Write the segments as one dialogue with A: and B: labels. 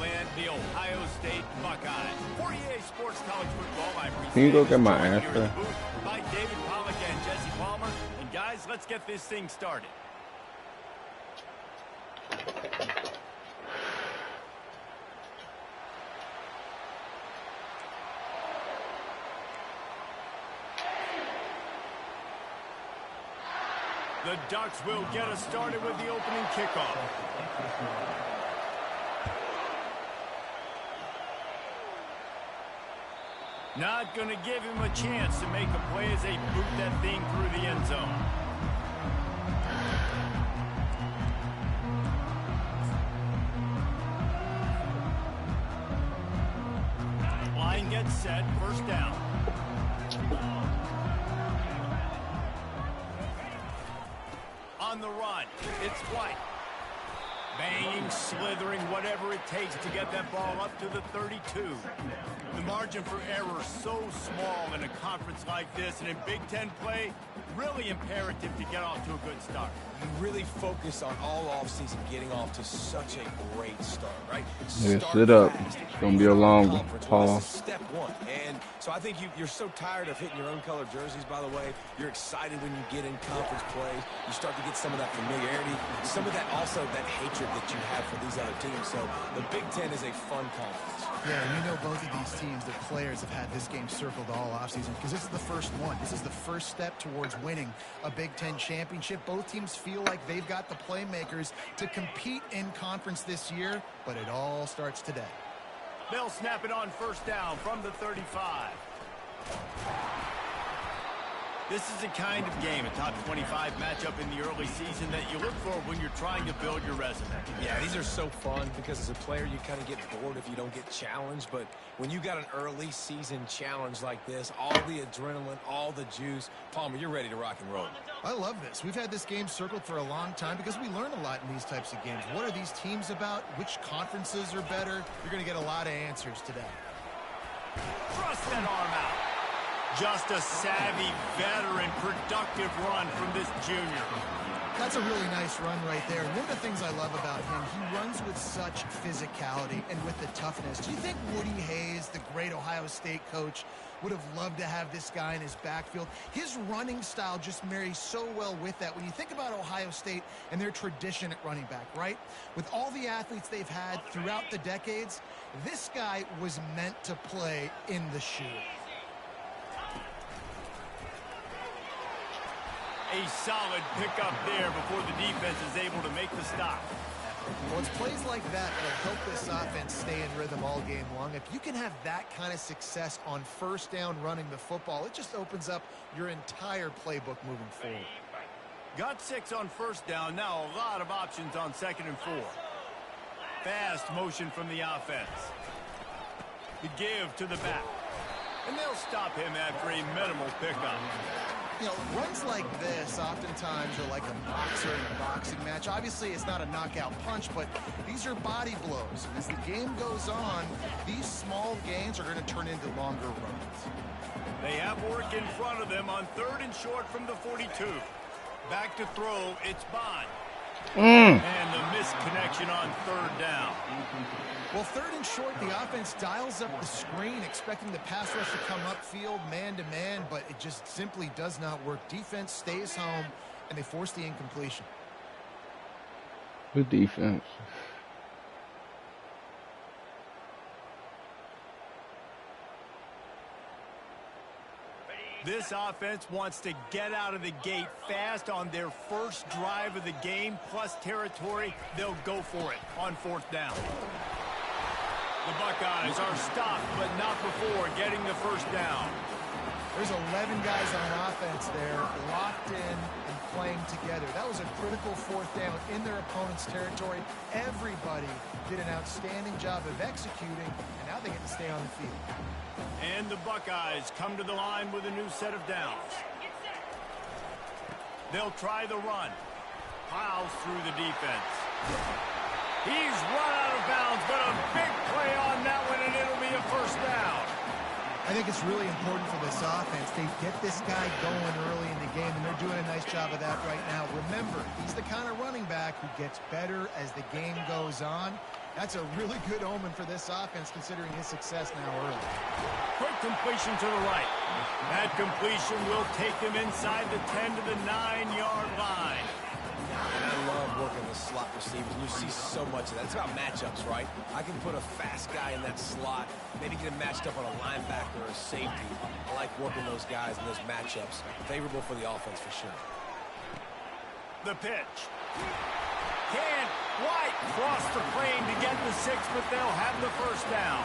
A: land, the Ohio State Buckeyes. For EA Sports College Football, I'm
B: Can you go get my
A: here in
B: answer?
A: the booth by David Pollack and Jesse Palmer. And guys, let's get this thing started. The Ducks will get us started with the opening kickoff. Not going to give him a chance to make a play as they boot that thing through the end zone. Line gets set, first down. On the run, it's White. Banging, slithering, whatever it takes to get that ball up to the 32. The margin for error so small in a conference like this, and in Big Ten play, really imperative to get off to a good start.
C: You really focus on all offseason getting off to such a great start, right?
B: Yeah, sit up. It's going to be a long one, Paul.
C: Step one. And so I think you're so tired of hitting your own color jerseys, by the way. You're excited when you get in conference play. You start to get some of that familiarity, some of that also that hatred that you have for these other teams. So the Big Ten is a fun conference.
D: Yeah, and you know both of these teams, their players have had this game circled all offseason because this is the first one. This is the first step towards winning a Big Ten championship. Both teams feel like they've got the playmakers to compete in conference this year, but it all starts today.
A: They'll snap it on first down from the 35. This is the kind of game, a top 25 matchup in the early season that you look for when you're trying to build your resume.
C: Yeah, these are so fun because as a player, you kind of get bored if you don't get challenged. But when you got an early season challenge like this, all the adrenaline, all the juice, Palmer, you're ready to rock and roll.
D: I love this. We've had this game circled for a long time because we learn a lot in these types of games. What are these teams about? Which conferences are better? You're going to get a lot of answers today.
A: Thrust that arm out. Just a savvy, veteran, productive run from this junior.
D: That's a really nice run right there. One of the things I love about him, he runs with such physicality and with the toughness. Do you think Woody Hayes, the great Ohio State coach, would have loved to have this guy in his backfield? His running style just marries so well with that. When you think about Ohio State and their tradition at running back, right? With all the athletes they've had throughout the decades, this guy was meant to play in the shoe.
A: A solid pickup there before the defense is able to make the stop.
D: Well, it's plays like that that'll help this offense stay in rhythm all game long. If you can have that kind of success on first down running the football, it just opens up your entire playbook moving forward.
A: Got 6 on first down. Now a lot of options on 2nd and 4. Fast motion from the offense. The give to the back. And they'll stop him after a minimal pickup.
D: You know, runs like this oftentimes are like a boxer in a boxing match. Obviously, it's not a knockout punch, but these are body blows. And as the game goes on, these small gains are going to turn into longer runs.
A: They have work in front of them on 3rd and short from the 42. Back to throw, it's Bond. And the misconnection on 3rd down.
D: Well, 3rd and short, the offense dials up the screen, expecting the pass rush to come upfield, man-to-man, but it just simply does not work. Defense stays home, and they force the incompletion.
B: Good defense.
A: This offense wants to get out of the gate fast on their first drive of the game, plus territory. They'll go for it on 4th down. The Buckeyes are stopped, but not before getting the first down.
D: There's 11 guys on offense there, locked in and playing together. That was a critical 4th down in their opponent's territory. Everybody did an outstanding job of executing, and now they get to stay on the field.
A: And the Buckeyes come to the line with a new set of downs. They'll try the run. Piles through the defense. He's run out of bounds, but a big play on that one, and it'll be a first down.
D: I think it's really important for this offense. They get this guy going early in the game, and they're doing a nice job of that right now. Remember, he's the kind of running back who gets better as the game goes on. That's a really good omen for this offense, considering his success now early.
A: Quick completion to the right. That completion will take them inside the 10 to the 9-yard line.
C: And I love working the slot receivers. You see so much of that. It's about matchups, right? I can put a fast guy in that slot, maybe get him matched up on a linebacker or a safety. I like working those guys in those matchups. Favorable for the offense for sure.
A: The pitch. Can White cross the frame to get the 6, but they'll have the first down.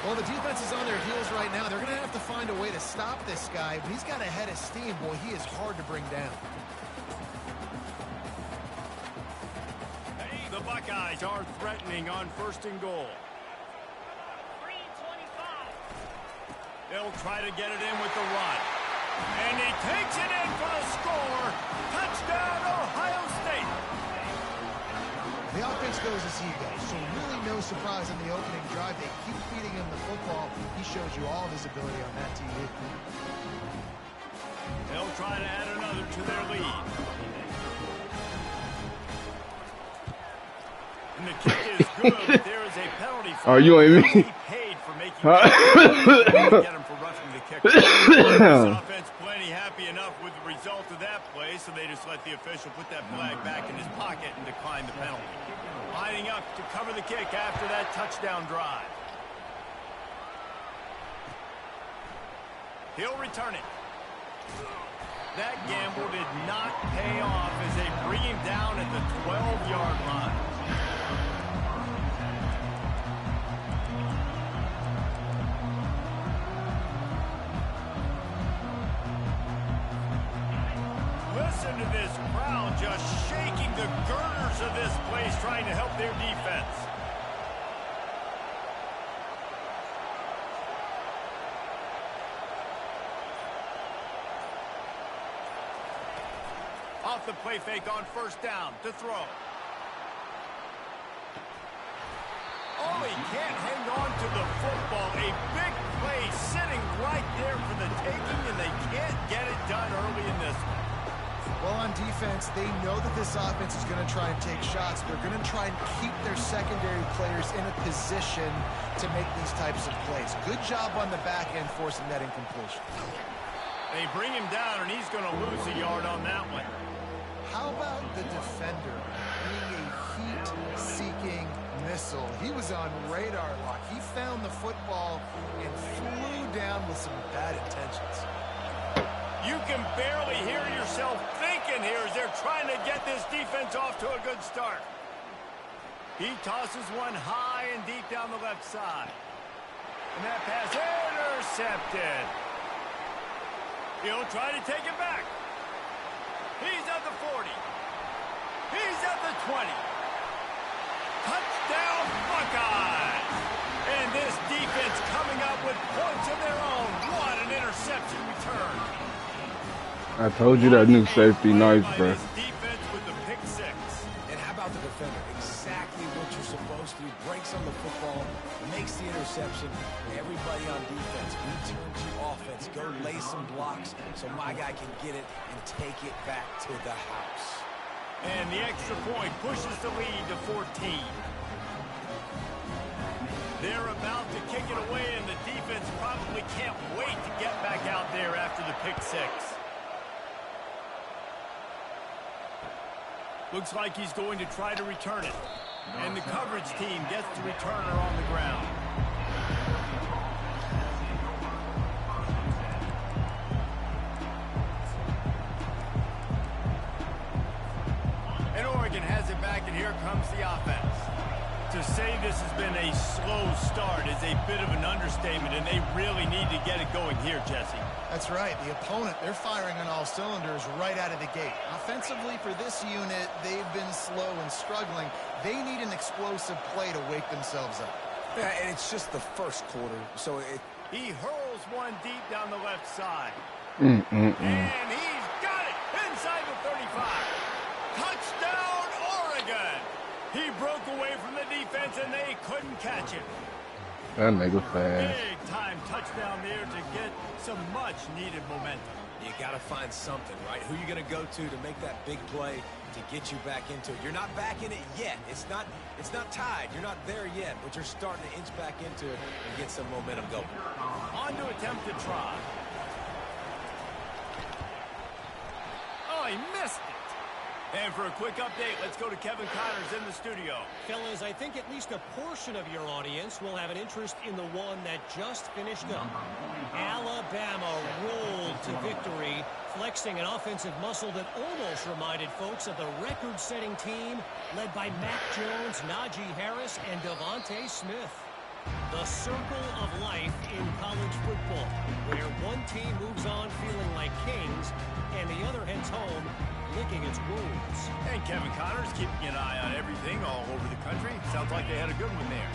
D: Well, the defense is on their heels right now. They're going to have to find a way to stop this guy. But he's got a head of steam. Boy, he is hard to bring down.
A: The Buckeyes are threatening on 1st and goal.
E: 3:25.
A: They'll try to get it in with the run. And he takes it in for the score. Touchdown, Ohio State.
D: The offense goes as he goes, so really no surprise in the opening drive. They keep feeding him the football. He shows you all of his ability on that TV.
A: They'll try to add another to their lead. And the kick is good, but there is a penalty for
B: you ain't me.
A: He paid for making get him for roughing the kicker. This offense plenty happy enough with the result of that play, so they just let the official put that flag back in his pocket and decline the penalty. Lining up to cover the kick after that touchdown drive. He'll return it. That gamble did not pay off as they bring him down at the 12-yard line. Listen to this crowd just shaking the girders of this place, trying to help their defense. Off the play fake on 1st down to throw. Oh, he can't hang on to the football. A big play sitting right there for the taking, and they can't get it done early in this one.
D: Well, on defense, they know that this offense is going to try and take shots. They're going to try and keep their secondary players in a position to make these types of plays. Good job on the back end forcing that incompletion.
A: They bring him down, and he's going to lose a yard on that one.
D: How about the defender being a heat-seeking missile? He was on radar lock. He found the football and flew down with some bad intentions.
A: You can barely hear yourself thinking here as they're trying to get this defense off to a good start. He tosses one high and deep down the left side. And that pass intercepted. He'll try to take it back. He's at the 40. He's at the 20. Touchdown, Buckeyes! And this defense coming up with points of their own. What an interception return.
B: I told you that new safety nice, bro.
A: Defense with the pick 6.
C: And how about the defender? Exactly what you're supposed to do. Breaks on the football, makes the interception. Everybody on defense, return to offense. Go lay some blocks so my guy can get it and take it back to the house.
A: And the extra point pushes the lead to 14. They're about to kick it away, and the defense probably can't wait to get back out there after the pick 6. Looks like he's going to try to return it. And the coverage team gets the returner on the ground. And Oregon has it back, and here comes the offense. To say this has been a slow start is a bit of an understatement, and they really need to get it going here, Jesse.
D: That's right. The opponent, they're firing on all cylinders right out of the gate. Offensively, for this unit, they've been slow and struggling. They need an explosive play to wake themselves up.
C: Yeah, and it's just the first quarter, so
A: He hurls one deep down the left side.
B: And
A: he's got it inside the 35. Touchdown, Oregon! He broke away from the defense, and they couldn't catch him.
B: That nigga fast.
A: Big time touchdown there to get some much needed momentum.
C: You got to find something, right? Who you going to go to make that big play to get you back into it? You're not back in it yet. It's not tied. You're not there yet, but you're starting to inch back into it and get some momentum going.
A: On to attempt to try. Oh, he missed it. And for a quick update, let's go to Kevin Connors in the studio.
F: Fellas, I think at least a portion of your audience will have an interest in the one that just finished up. Alabama rolled to victory, flexing an offensive muscle that almost reminded folks of the record-setting team led by Mac Jones, Najee Harris, and Devontae Smith. The circle of life in college football, where one team moves on feeling like kings and the other heads home licking its wounds.
A: And Kevin Connors keeping an eye on everything all over the country. Sounds like they had a good one there.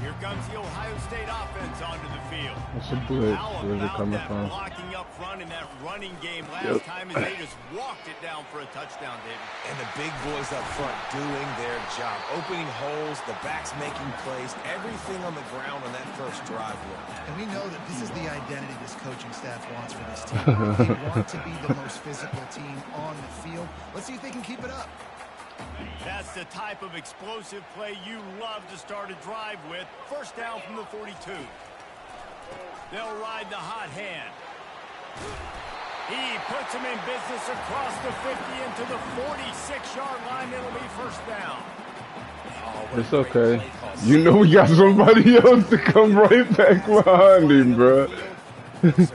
A: Here comes the Ohio State offense onto the field.
B: What's the blitz?
A: How
B: Where's it
A: about
B: coming
A: that
B: from?
A: blocking up front in that running game last time as they just walked it down for a touchdown, David.
C: And the big boys up front doing their job. Opening holes, the backs making plays, everything on the ground on that first drive worked.
D: And we know that this is the identity this coaching staff wants for this team. They want to be the most physical team on the field. Let's see if they can keep it up.
A: That's the type of explosive play you love to start a drive with. First down from the 42. They'll ride the hot hand. He puts him in business across the 50 into the 46-yard line. It'll be first down.
C: Oh,
B: It's okay. You know we got somebody else to come right back behind him, bro. It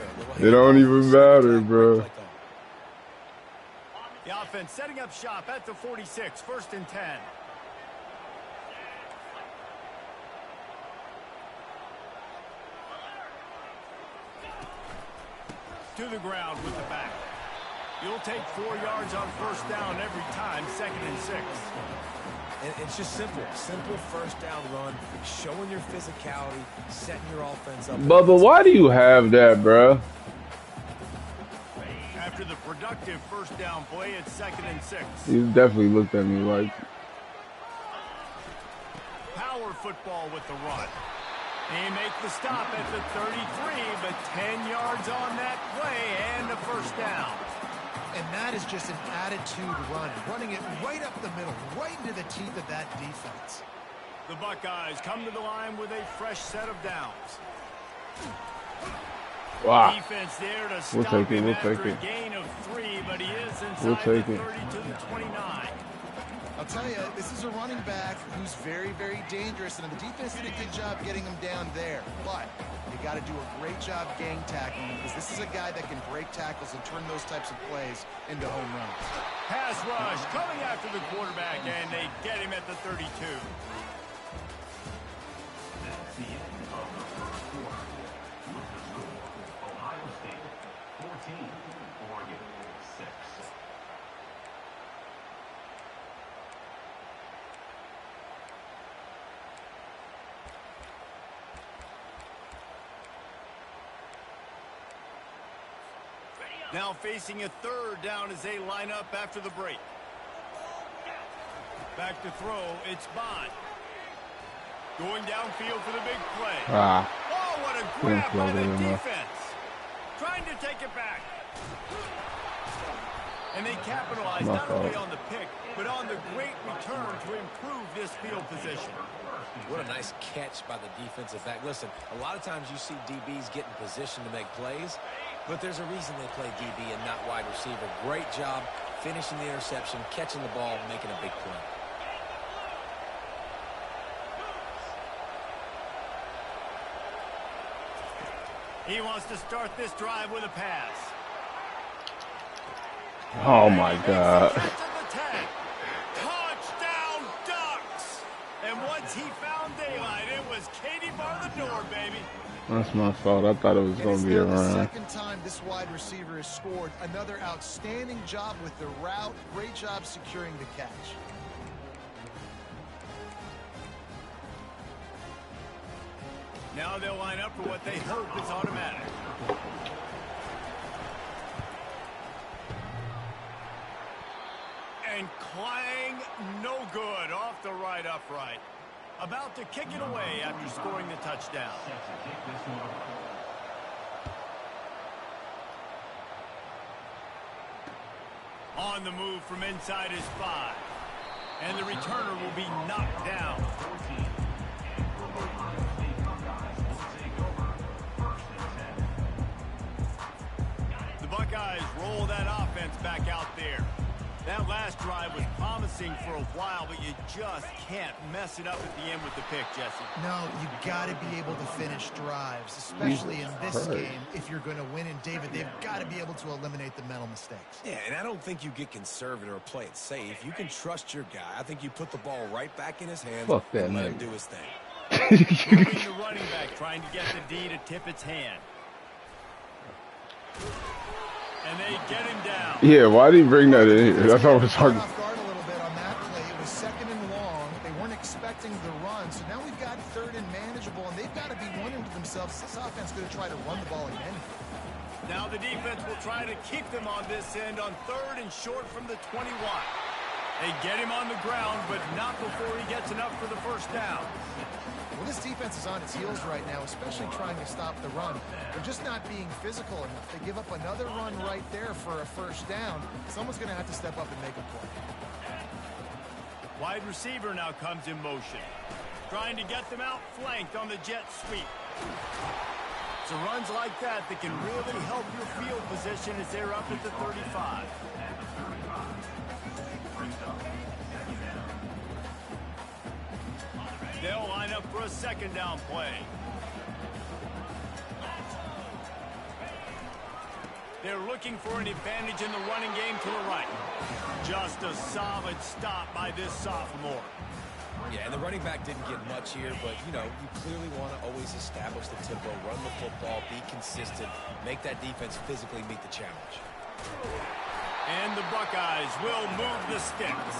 B: don't even matter, bro.
A: The offense setting up shop at the 46, first and 10. To the ground with the back. You'll take 4 yards on first down every time, second and 6.
C: And it's just simple. Simple first down run, showing your physicality, setting your offense up.
B: Bubba, why do you have that, bro?
A: After the productive first down play, it's second and 6.
B: He definitely looked at me like...
A: Power football with the run. They make the stop at the 33, but 10 yards on that play and a first down.
D: And that is just an attitude run, running it right up the middle, right into the teeth of that defense.
A: The Buckeyes come to the line with a fresh set of downs.
B: Wow.
A: Defense there to
B: We'll
A: stop
B: take it,
A: him
B: we'll
A: after
B: take
A: a
B: it.
A: gain of 3, but he is inside
B: We'll take
A: the
B: it.
A: 30 to the 29.
D: I'll tell you, this is a running back who's very, very dangerous, and the defense did a good job getting him down there. But you got to do a great job gang tackling, because this is a guy that can break tackles and turn those types of plays into home runs.
A: Pass rush coming after the quarterback, and they get him at the 32.
E: That's the end of the first quarter. Ohio State 14, Oregon 6.
A: Now facing a third down as they line up after the break. Back to throw, it's Bond. Going downfield for the big play.
B: Ah.
A: Oh, what a
B: Couldn't
A: grab
B: throw
A: by the
B: it enough.
A: defense. Trying to take it back. And they capitalize
B: My
A: not only
B: fault.
A: on the pick, but on the great return to improve this field position.
C: What a nice catch by the defensive back. Listen, a lot of times you see DBs get in position to make plays, but there's a reason they play DB and not wide receiver. Great job finishing the interception, catching the ball, making a big play.
A: He wants to start this drive with a pass.
B: Oh my God.
A: Touchdown Ducks! And once he found daylight, it was Katie bar the door, baby.
B: That's my fault. I thought it was
D: And
B: going
D: it's
B: to be
D: now the
B: around.
D: second time this wide receiver has scored. Another outstanding job with the route. Great job securing the catch.
A: Now they'll line up for what they hope is automatic. And clang, no good, off the right upright. About to kick it away after scoring the touchdown. On the move from inside his 5. And the returner will be knocked down. The Buckeyes roll that offense back out there. That last drive was promising for a while, but you just can't mess it up at the end with the pick, Jesse.
D: No, you got to be able to finish drives, especially in this game. If you're going to win, and David, they've got to be able to eliminate the mental mistakes.
C: Yeah, and I don't think you get conservative or play it safe. You can trust your guy. I think you put the ball right back in his hands and let him do his thing.
A: Moving the running back, trying to get the D to tip its hand. And they get him down.
B: Yeah, why did he bring that in here? That's all we're talking about.
D: Off guard a little bit on that play. It was 2nd and long. They weren't expecting the run, so now we've got 3rd and manageable, and they've got to be wondering to themselves, this offense going to try to run the ball again?
A: Now the defense will try to keep them on this end on 3rd and short from the 21. They get him on the ground, but not before he gets enough for the first down.
D: Well, this defense is on its heels right now, especially trying to stop the run. They're just not being physical enough. They give up another run right there for a first down. Someone's going to have to step up and make a play.
A: Wide receiver now comes in motion. Trying to get them outflanked on the jet sweep. So runs like that can really help your field position as they're up at the 35. They'll line up for a 2nd down play. They're looking for an advantage in the running game to the right. Just a solid stop by this sophomore.
C: Yeah, and the running back didn't get much here, but, you know, you clearly want to always establish the tempo, run the football, be consistent, make that defense physically meet the challenge.
A: And the Buckeyes will move the sticks.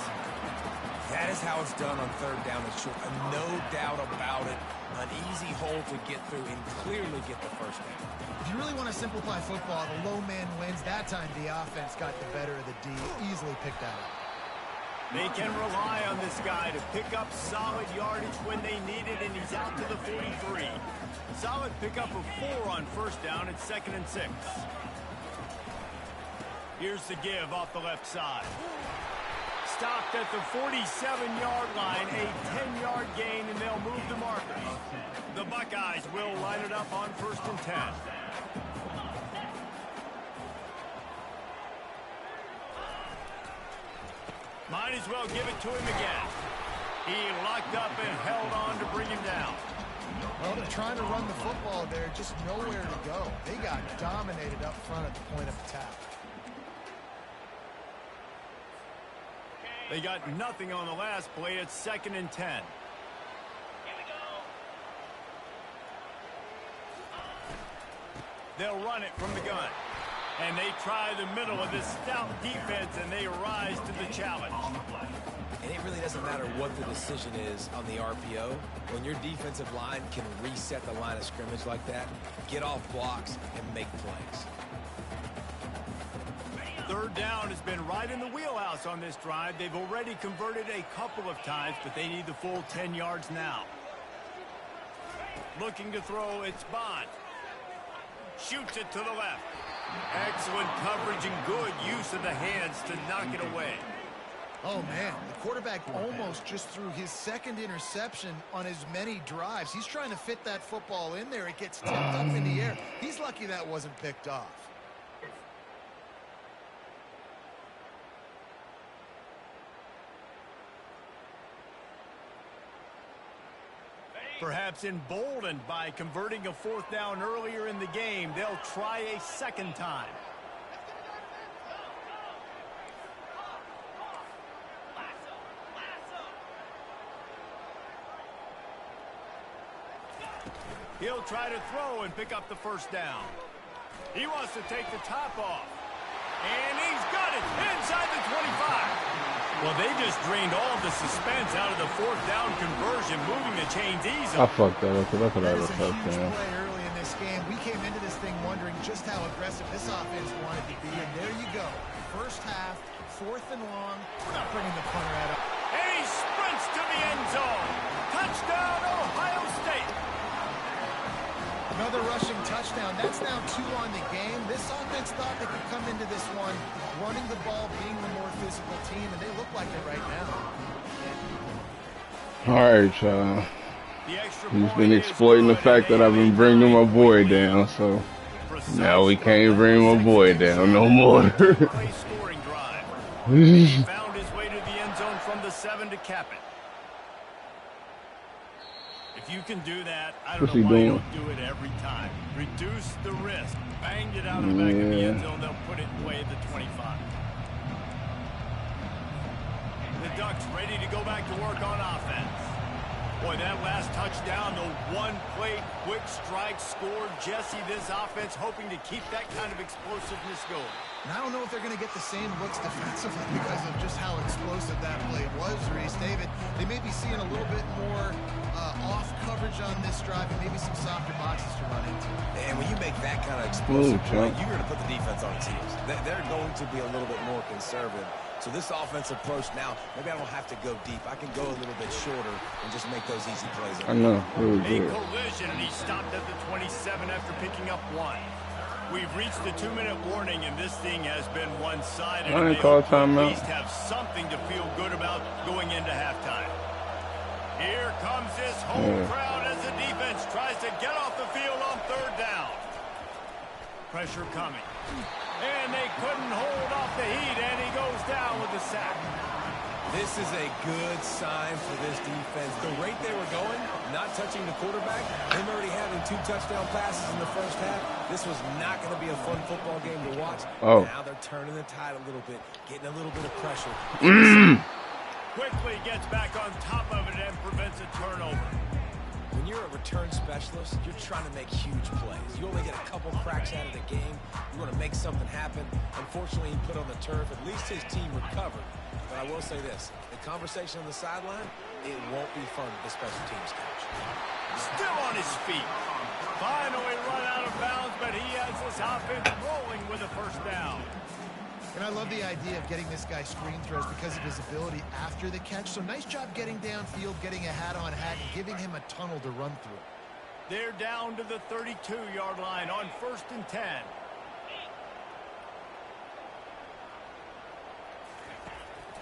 C: That is how it's done on 3rd down and short. No doubt about it. An easy hole to get through and clearly get the first down.
D: If you really want to simplify football, the low man wins. That time the offense got the better of the D. Easily picked that up.
A: They can rely on this guy to pick up solid yardage when they need it, and he's out to the 43. Solid pickup of 4 on first down at 2nd and 6. Here's the give off the left side. Stopped at the 47-yard line, a 10-yard gain, and they'll move the markers. The Buckeyes will line it up on 1st and 10. Might as well give it to him again. He locked up and held on to bring him down.
D: Well, they're trying to run the football there, just nowhere to go. They got dominated up front at the point of attack.
A: They got nothing on the last play. It's 2nd and 10. They'll run it from the gun. And they try the middle of this stout defense, and they rise to the challenge.
C: And it really doesn't matter what the decision is on the RPO. When your defensive line can reset the line of scrimmage like that, get off blocks and make plays.
A: 3rd down has been right in the wheelhouse on this drive. They've already converted a couple of times, but they need the full 10 yards now. Looking to throw, it's Bond. Shoots it to the left. Excellent coverage and good use of the hands to knock it away.
D: Oh, man, the quarterback almost just threw his 2nd interception on as many drives. He's trying to fit that football in there. It gets tipped up in the air. He's lucky that wasn't picked off.
A: Perhaps emboldened by converting a 4th down earlier in the game, they'll try a 2nd time. He'll try to throw and pick up the first down. He wants to take the top off. And he's got it inside the 25. Well, they just drained all the suspense out of the 4th down conversion, moving the chains easily.
B: I fucked that up because I thought I was a
D: huge
B: touchdown.
D: play early in this game. We came into this thing wondering just how aggressive this offense wanted to be, and there you go. First half, 4th and long. We're not bringing the punter out of.
A: And he spreads sprints to the end zone. Touchdown, Ohio State.
D: Another rushing touchdown. That's now 2 on the game. This offense thought they could come into this one running the ball, being the more physical team, and they look like it right now.
B: All right, y'all. He's been exploiting the fact that I've been bringing my boy down, so now we can't bring my boy down no more.
A: Found his way to the end zone from the 7 to cap it. If you can do that, I don't know why you don't do it every time. Reduce the risk. Banged it out of the back of the end zone. They'll put it away at the 25. The Ducks ready to go back to work on offense. Boy, that last touchdown, the one-play quick strike scored. Jesse, this offense hoping to keep that kind of explosiveness going.
D: And I don't know if they're going to get the same looks defensively because of just how explosive that play was, Reese. David, they may be seeing a little bit more off coverage on this drive and maybe some softer boxes to run into.
C: And when you make that kind of explosive play, you're going to put the defense on its heels. They're going to be a little bit more conservative. So this offensive approach now, maybe I don't have to go deep. I can go a little bit shorter and just make those easy plays.
B: I know.
A: A collision, and he stopped at the 27 after picking up 1. We've reached the 2-minute warning, and this thing has been one-sided.
B: I didn't call timeout.
A: At least have something to feel good about going into halftime. Here comes this whole crowd as the defense tries to get off the field on 3rd down. Pressure coming. And they couldn't hold off the heat, and he goes down with the sack.
C: This is a good sign for this defense. The rate they were going, not touching the quarterback, them already having 2 touchdown passes in the first half. This was not going to be a fun football game to watch. Now they're turning the tide a little bit, getting a little bit of pressure.
A: Quickly gets back on top of it and prevents a turnover.
C: When you're a return specialist, you're trying to make huge plays. You only get a couple cracks out of the game. You want to make something happen. Unfortunately, he put on the turf. At least his team recovered. But I will say this. The conversation on the sideline, it won't be fun with the special teams coach.
A: Still on his feet. Finally run out of bounds, but he has this offense rolling with a 1st down.
D: And I love the idea of getting this guy screen throws because of his ability after the catch. So nice job getting downfield, getting a hat-on-hat, and giving him a tunnel to run through.
A: They're down to the 32-yard line on 1st and 10.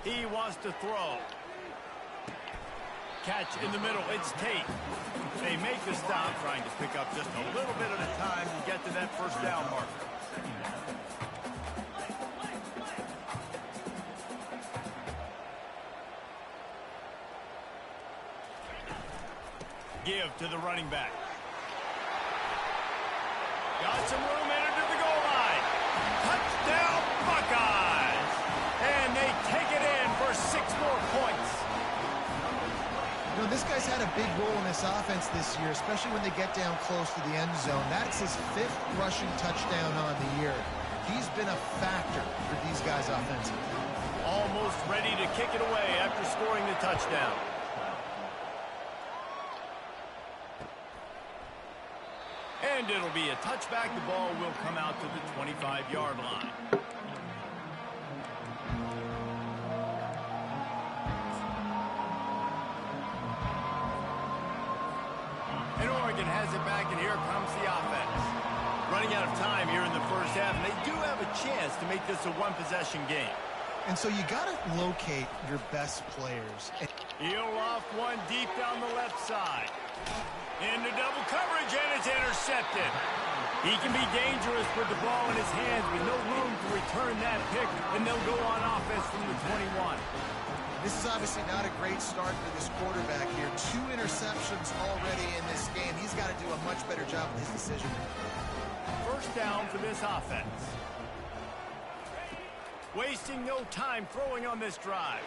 A: He wants to throw. Catch in the middle. It's Tate. They make the stop, trying to pick up just a little bit at a time to get to that 1st down marker. Give to the running back. Got some room into the goal line. Touchdown, Buckeyes! And they take it in for 6 more points.
D: You know, this guy's had a big role in this offense this year, especially when they get down close to the end zone. That's his 5th rushing touchdown on the year. He's been a factor for these guys offensively.
A: Almost ready to kick it away after scoring the touchdown. And it'll be a touchback. The ball will come out to the 25-yard line. And Oregon has it back, and here comes the offense. Running out of time here in the 1st half, and they do have a chance to make this a 1-possession game.
D: And so you got to locate your best players.
A: He'll off one deep down the left side. Into double coverage, and it's intercepted. He can be dangerous with the ball in his hands with no room to return that pick, and they'll go on offense from the 21.
D: This is obviously not a great start for this quarterback here. 2 interceptions already in this game. He's got to do a much better job with his decision making.
A: 1st down for this offense. Wasting no time throwing on this drive.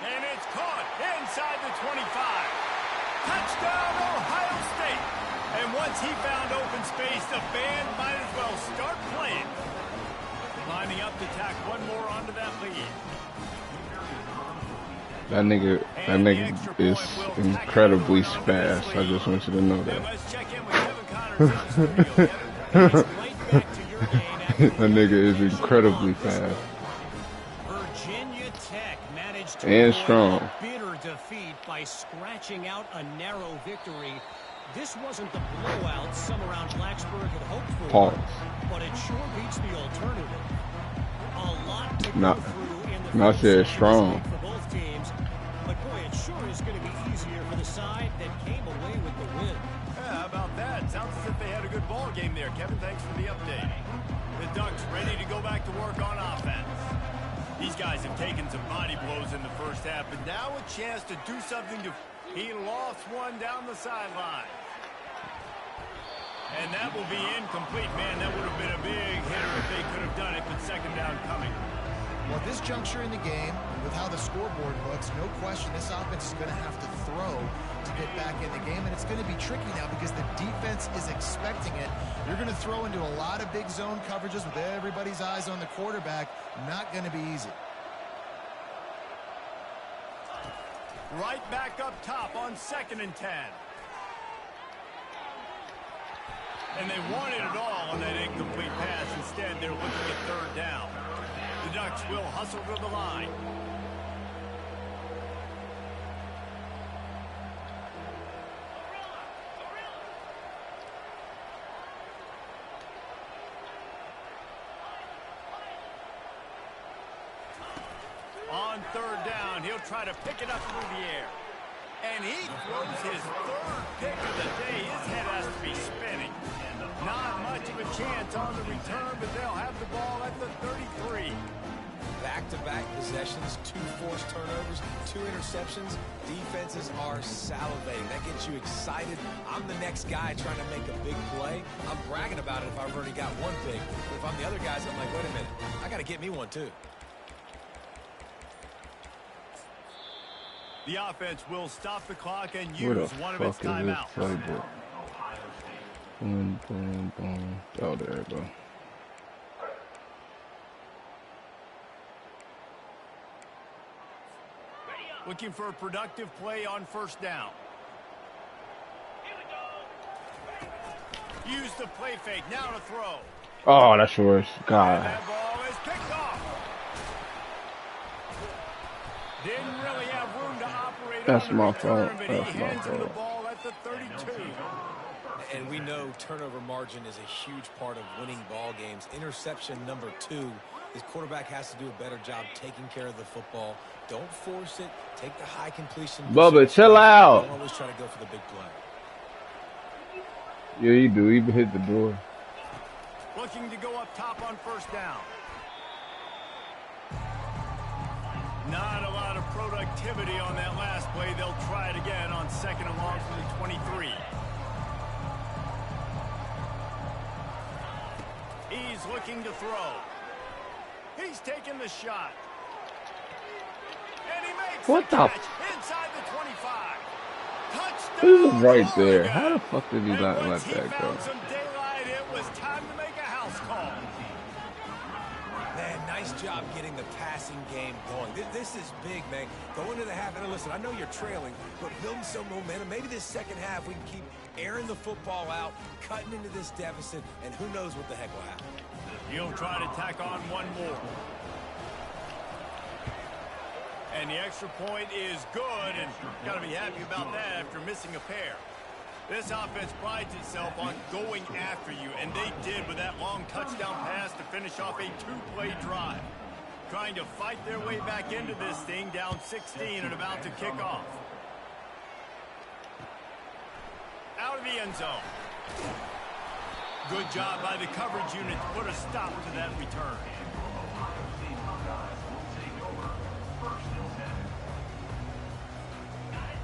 A: And it's caught inside the 25. Touchdown, Ohio State. And once he found open space, the band might as well start playing. Lining up to tack one more onto that lead.
B: That nigga is incredibly fast. I just want you to know that.
A: Let's check in with Kevin Connors.
B: That nigga is incredibly fast.
F: Virginia Tech to
B: And
F: avoid
B: strong.
F: a bitter defeat by scratching out a narrow victory. This wasn't the blowout some around Blacksburg had hoped for,
B: Pause.
F: but it sure beats the alternative. A lot to
B: Not-
F: go through in the
B: not
F: first
B: said
F: section
B: strong.
F: this week for both teams, but boy, it sure is going to be easier for the side that came away with the win.
A: Yeah, how about that? Sounds as if they had a good ball game there. Kevin, thanks for the update. The Ducks ready to go back to work on offense. These guys have taken some body blows in the first half, but now a chance to do something to... He lost one down the sideline. And that will be incomplete. Man, that would have been a big hitter if they could have done it, but second down coming.
D: Well, at this juncture in the game, with how the scoreboard looks, no question this offense is going to have to throw to get back in the game, and it's going to be tricky now because the defense is expecting it. You're going to throw into a lot of big zone coverages with everybody's eyes on the quarterback. Not going to be easy.
A: Right back up top on 2nd and 10. And they wanted it all on that incomplete pass. Instead, they're looking at 3rd down. The Ducks will hustle to the line. On 3rd down, he'll try to pick it up through the air. And he throws his 3rd pick of the day. His head has to be spinning. Not much of a chance on the return, but they'll have the ball at the 33.
C: Back-to-back possessions, 2 forced turnovers, 2 interceptions. Defenses are salivating. That gets you excited. I'm the next guy trying to make a big play. I'm bragging about it if I've already got one pick. But if I'm the other guys, I'm like, wait a minute. I got to get me one, too.
A: The offense will stop the clock and
B: Where the
A: use one of its
B: fuck is this
A: timeouts.
B: playbook? Boom, boom, boom. Oh, there we go.
A: Looking for a productive play on 1st down. Use the play fake. Now to throw.
B: Oh, that's yours.
A: And
B: God.
A: that ball is picked off. Didn't really have room to operate
B: That's
A: on the
B: my
A: return,
B: fault.
A: but
B: That's
A: he
B: my
A: hands him the
B: fault.
A: ball at the 32.
C: And we know turnover margin is a huge part of winning ball games. Interception number 2. His quarterback has to do a better job taking care of the football. Don't force it. Take the high completion.
B: Bubba, chill out.
C: Don't always try to go for the big play.
B: Yeah, you do. Even hit the door.
A: Looking to go up top on 1st down. Not a lot of productivity on that last play. They'll try it again on 2nd and long from the 23. He's looking to throw. He's taking the shot. And he makes
B: What
A: the
B: the
A: catch inside the 25. Touchdown.
B: This is right there.
A: Oregon.
B: How the fuck did he
A: And
B: not let
A: once he
B: that go?
A: found some daylight, it was time to make a house call.
C: Man, nice job getting the passing game going. This is big, man. Go into the half. And listen, I know you're trailing, but building some momentum. Maybe this second half we can keep airing the football out, cutting into this deficit, and who knows what the heck will happen.
A: He'll try to tack on one more. And the extra point is good, and got to be happy about that after missing a pair. This offense prides itself on going after you, and they did with that long touchdown pass to finish off a 2-play drive. Trying to fight their way back into this thing, down 16 and about to kick off. Out of the end zone. Good job by the coverage unit to put a stop to that return.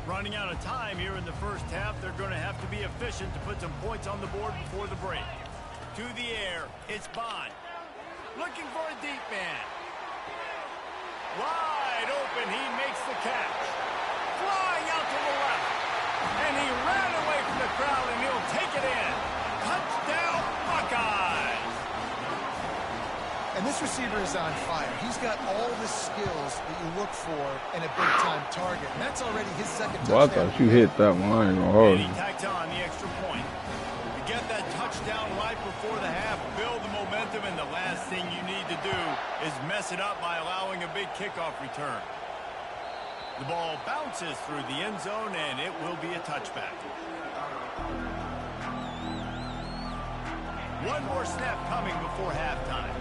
A: Running out of time here in the first half. They're going to have to be efficient to put some points on the board before the break. To the air, it's Bond. Looking for a deep man. Wide open, he makes the catch. Flying out to the left. And he ran away from the crowd, and he'll take it in. Touchdown, Buckeyes.
D: And this receiver is on fire. He's got all the skills that you look for in a big-time target. And that's already his 2nd touchdown.
B: Well, I thought you hit that one. I ain't gonna hold
A: And he
B: you.
A: tacks on the extra point. To get that touchdown right before the half, build the momentum, and the last thing you need to do is mess it up by allowing a big kickoff return. The ball bounces through the end zone, and it will be a touchback. One more snap coming before halftime.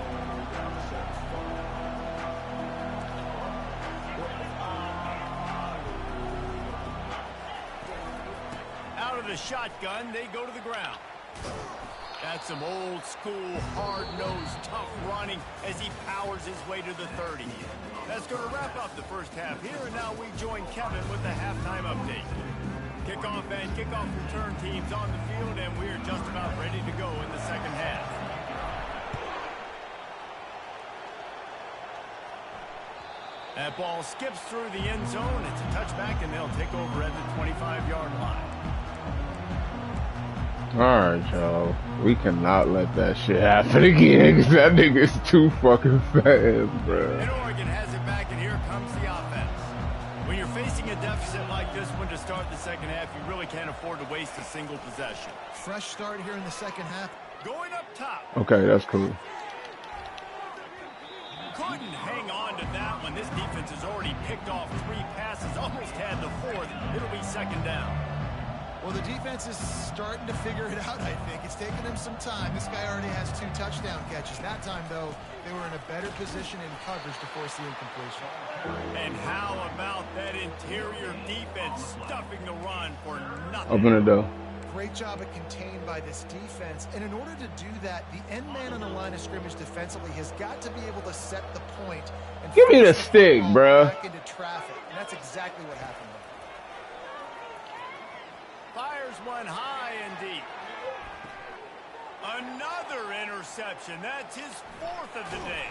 A: Out of the shotgun, they go to the ground. That's some old school, hard-nosed, tough running as he powers his way to the 30. That's going to wrap up the first half here, and now we join Kevin with the halftime update. Kickoff and kickoff return teams on the field, and we're just about ready to go in the second half. That ball skips through the end zone. It's a touchback, and they'll take over at the 25-yard line.
B: Alright, y'all. We cannot let that shit happen again, because that nigga's too fucking fast, bro.
A: And Oregon has it back, and here comes the offense. When you're facing a deficit like this one to start the second half, you really can't afford to waste a single possession.
D: Fresh start here in the second half.
A: Going up top.
B: Okay, that's cool.
A: Couldn't hang on to that one. This defense has already picked off 3 passes, almost had the 4th. It'll be second down.
D: Well, the defense is starting to figure it out, I think. It's taken him some time. This guy already has 2 touchdown catches. That time, though, they were in a better position in coverage to force the incompletion.
A: And how about that interior defense stuffing the run for nothing?
B: Open the door.
D: Great job of contained by this defense. And in order to do that, the end man on the line of scrimmage defensively has got to be able to set the point and
B: give me the stick, bruh.
D: Back into traffic. And that's exactly what happened.
A: Fires one high and deep. Another interception. That's his 4th of the day.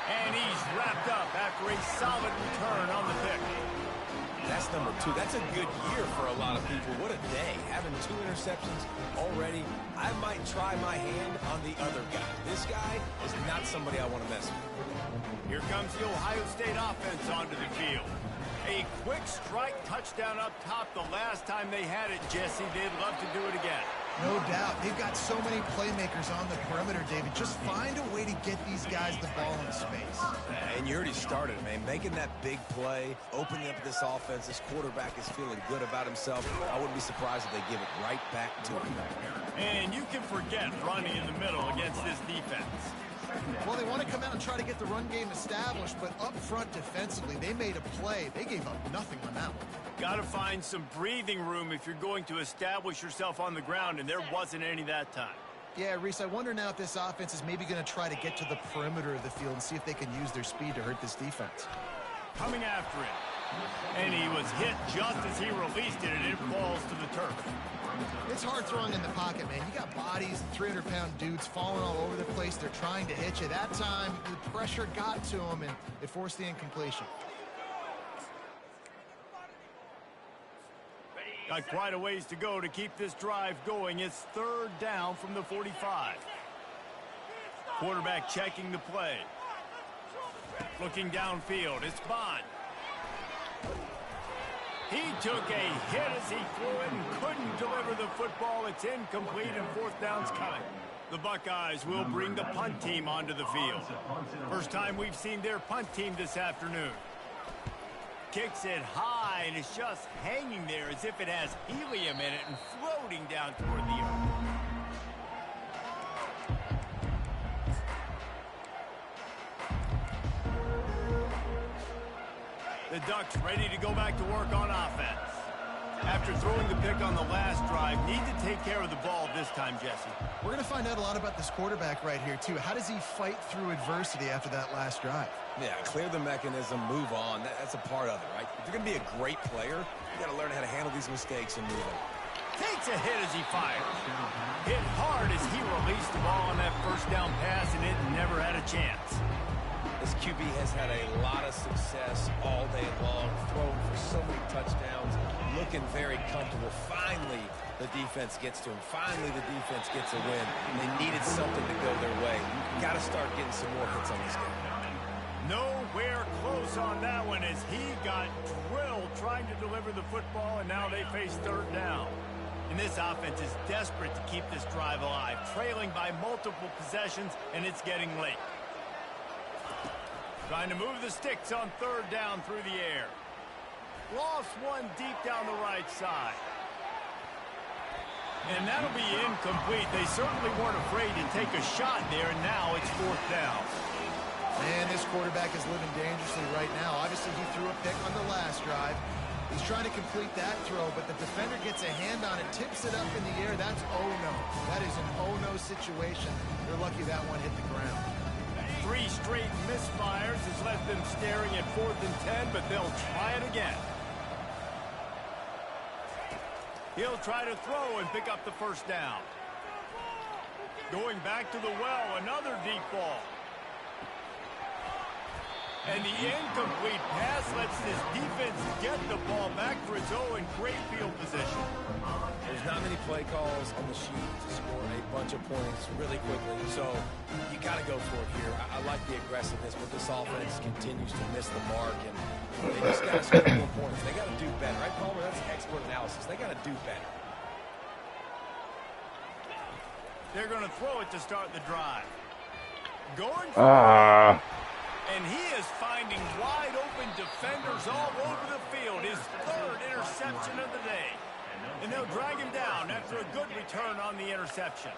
A: And he's wrapped up after a solid return on the pick.
C: That's number 2. That's a good year for a lot of people. What a day. Having 2 interceptions already. I might try my hand on the other guy. This guy is not somebody I want to mess with.
A: Here comes the Ohio State offense onto the field. A quick strike touchdown up top the last time they had it, Jesse. They'd love to do it again.
D: No doubt. They've got so many playmakers on the perimeter, David. Just find a way to get these guys the ball in space.
C: And you already started, man. Making that big play, opening up this offense. This quarterback is feeling good about himself. I wouldn't be surprised if they give it right back to him.
A: And you can forget running in the middle against this defense.
D: Well, they want to come out and try to get the run game established, but up front defensively, they made a play. They gave up nothing on that one.
A: Got to find some breathing room if you're going to establish yourself on the ground, and there wasn't any that time.
D: Yeah, Reese, I wonder now if this offense is maybe going to try to get to the perimeter of the field and see if they can use their speed to hurt this defense.
A: Coming after it. And he was hit just as he released it, and it falls to the turf.
D: It's hard throwing in the pocket, man. You got bodies, 300-pound dudes falling all over the place. They're trying to hit you. That time, the pressure got to him, and it forced the incompletion.
A: Got quite a ways to go to keep this drive going. It's 3rd down from the 45. Quarterback checking the play. Looking downfield. It's Bond. He took a hit as he threw it and couldn't deliver the football. It's incomplete and 4th down's coming. The Buckeyes will bring the punt team onto the field. First time we've seen their punt team this afternoon. Kicks it high and it's just hanging there as if it has helium in it and floating down toward the earth. The Ducks ready to go back to work on offense. After throwing the pick on the last drive, need to take care of the ball this time, Jesse.
D: We're going to find out a lot about this quarterback right here, too. How does he fight through adversity after that last drive?
C: Yeah, clear the mechanism, move on. That's a part of it, right? If you're going to be a great player, you got to learn how to handle these mistakes and move on.
A: Takes a hit as he fires. Hit hard as he released the ball on that first down pass, and it never had a chance.
C: This QB has had a lot of success all day long, throwing for so many touchdowns, looking very comfortable. Finally, the defense gets to him. Finally, the defense gets a win. They needed something to go their way. Got to start getting some more hits on this game.
A: Nowhere close on that one as he got drilled trying to deliver the football, and now they face 3rd down. And this offense is desperate to keep this drive alive, trailing by multiple possessions, and it's getting late. Trying to move the sticks on 3rd down through the air. Lost one deep down the right side. And that'll be incomplete. They certainly weren't afraid to take a shot there, and now it's 4th down.
D: Man, this quarterback is living dangerously right now. Obviously, he threw a pick on the last drive. He's trying to complete that throw, but the defender gets a hand on it, tips it up in the air. That's oh-no. That is an oh-no situation. They're lucky that one hit the ground.
A: 3 straight misfires has left them staring at 4th and 10, but they'll try it again. He'll try to throw and pick up the 1st down. Going back to the well, another deep ball. And the incomplete pass lets this defense get the ball back for its own great field position.
C: There's not many play calls on the sheet to score a bunch of points really quickly, so you got to go for it here. I like the aggressiveness, but this offense continues to miss the mark, and they just got to score more points. They got to do better, right, Palmer? That's expert analysis. They got to do better.
A: They're going to throw it to start the drive. Going for it. And he is finding wide open defenders all over the field. His 3rd interception of the day. And they'll drag him down after a good return on the interception.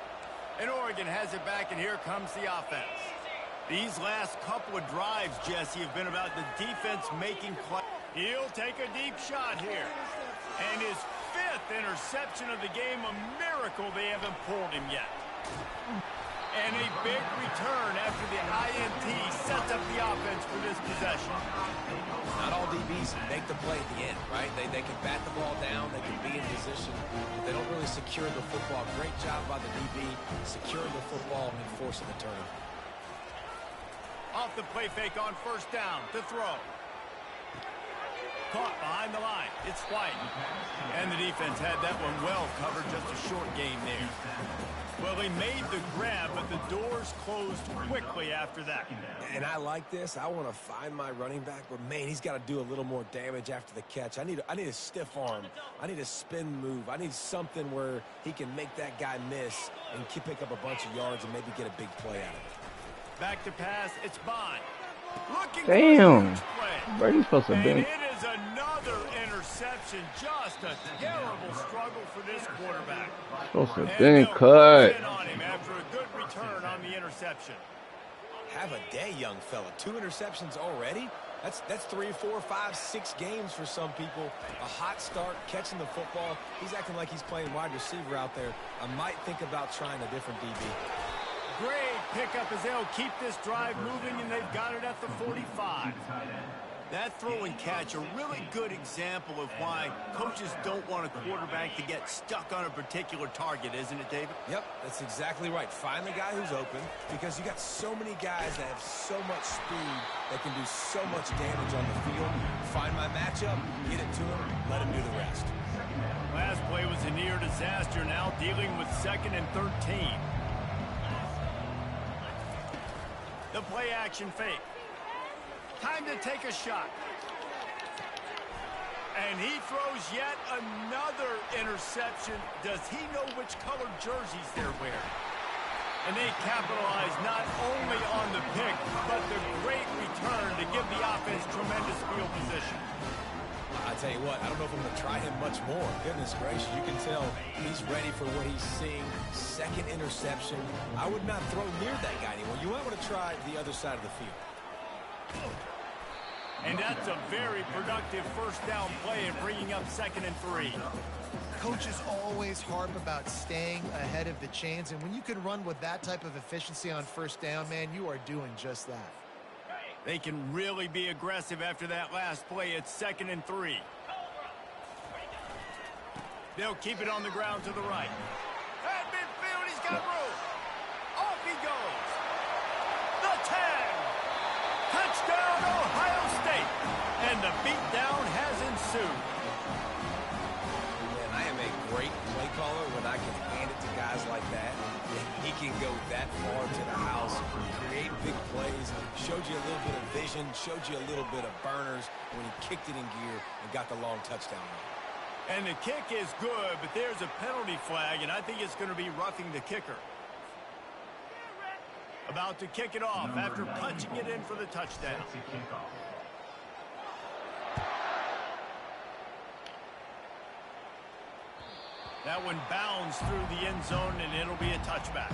A: And Oregon has it back, and here comes the offense. These last couple of drives, Jesse, have been about the defense making play. He'll take a deep shot here. And his 5th interception of the game, a miracle they haven't pulled him yet. And a big return after the INT sets up the offense for this possession.
C: Not all DBs make the play at the end, right? They can bat the ball down, they can be in position, but they don't really secure the football. Great job by the DB securing the football and forcing the turnover.
A: Off the play fake on 1st down to throw. Caught behind the line. It's White. And the defense had that one well covered, just a short game there. Well, he made the grab, but the doors closed quickly after that.
C: And I like this. I want to find my running back, but, man, he's got to do a little more damage after the catch. I need a stiff arm. I need a spin move. I need something where he can make that guy miss and pick up a bunch of yards and maybe get a big play out of it.
A: Back to pass. It's Bond. Looking
B: Damn.
A: for a
B: Brady's supposed to be.
A: And it is another interception. Just a terrible struggle for this quarterback.
B: Supposed to have been cut.
A: On him after a good return on the interception.
C: Have a day, young fella. 2 interceptions already? That's 3, 4, 5, 6 games for some people. A hot start, catching the football. He's acting like he's playing wide receiver out there. I might think about trying a different DB.
A: Great pickup as they'll keep this drive moving, and they've got it at the 45. That throw and catch, a really good example of why coaches don't want a quarterback to get stuck on a particular target, isn't it, David?
C: Yep, that's exactly right. Find the guy who's open, because you got so many guys that have so much speed that can do so much damage on the field. Find my matchup, get it to him, let him do the rest.
A: Last play was a near disaster, now dealing with 2nd and 13. The play action fake. Time to take a shot. And he throws yet another interception. Does he know which colored jerseys they're wearing? And they capitalize not only on the pick, but the great return to give the offense tremendous field position.
C: I tell you what, I don't know if I'm going to try him much more. Goodness gracious, you can tell he's ready for what he's seeing. 2nd interception. I would not throw near that guy anymore. You might want to try the other side of the field.
A: And that's a very productive 1st down play and bringing up 2nd and 3.
D: Coaches always harp about staying ahead of the chains, and when you can run with that type of efficiency on 1st down, man, you are doing just that.
A: They can really be aggressive after that last play. It's 2nd and 3. They'll keep it on the ground to the right. At midfield, he's got room. Off he goes. The 10. Touchdown, Ohio State. And the beatdown has ensued.
C: Man, I am a great play caller when I can hand it to guys like that. He can go that far to the house, create big plays, showed you a little bit of vision, showed you a little bit of burners when he kicked it in gear and got the long touchdown.
A: And the kick is good, but there's a penalty flag, and I think it's going to be roughing the kicker. About to kick it off after punching it in for the touchdown. That one bounds through the end zone, and it'll be a touchback.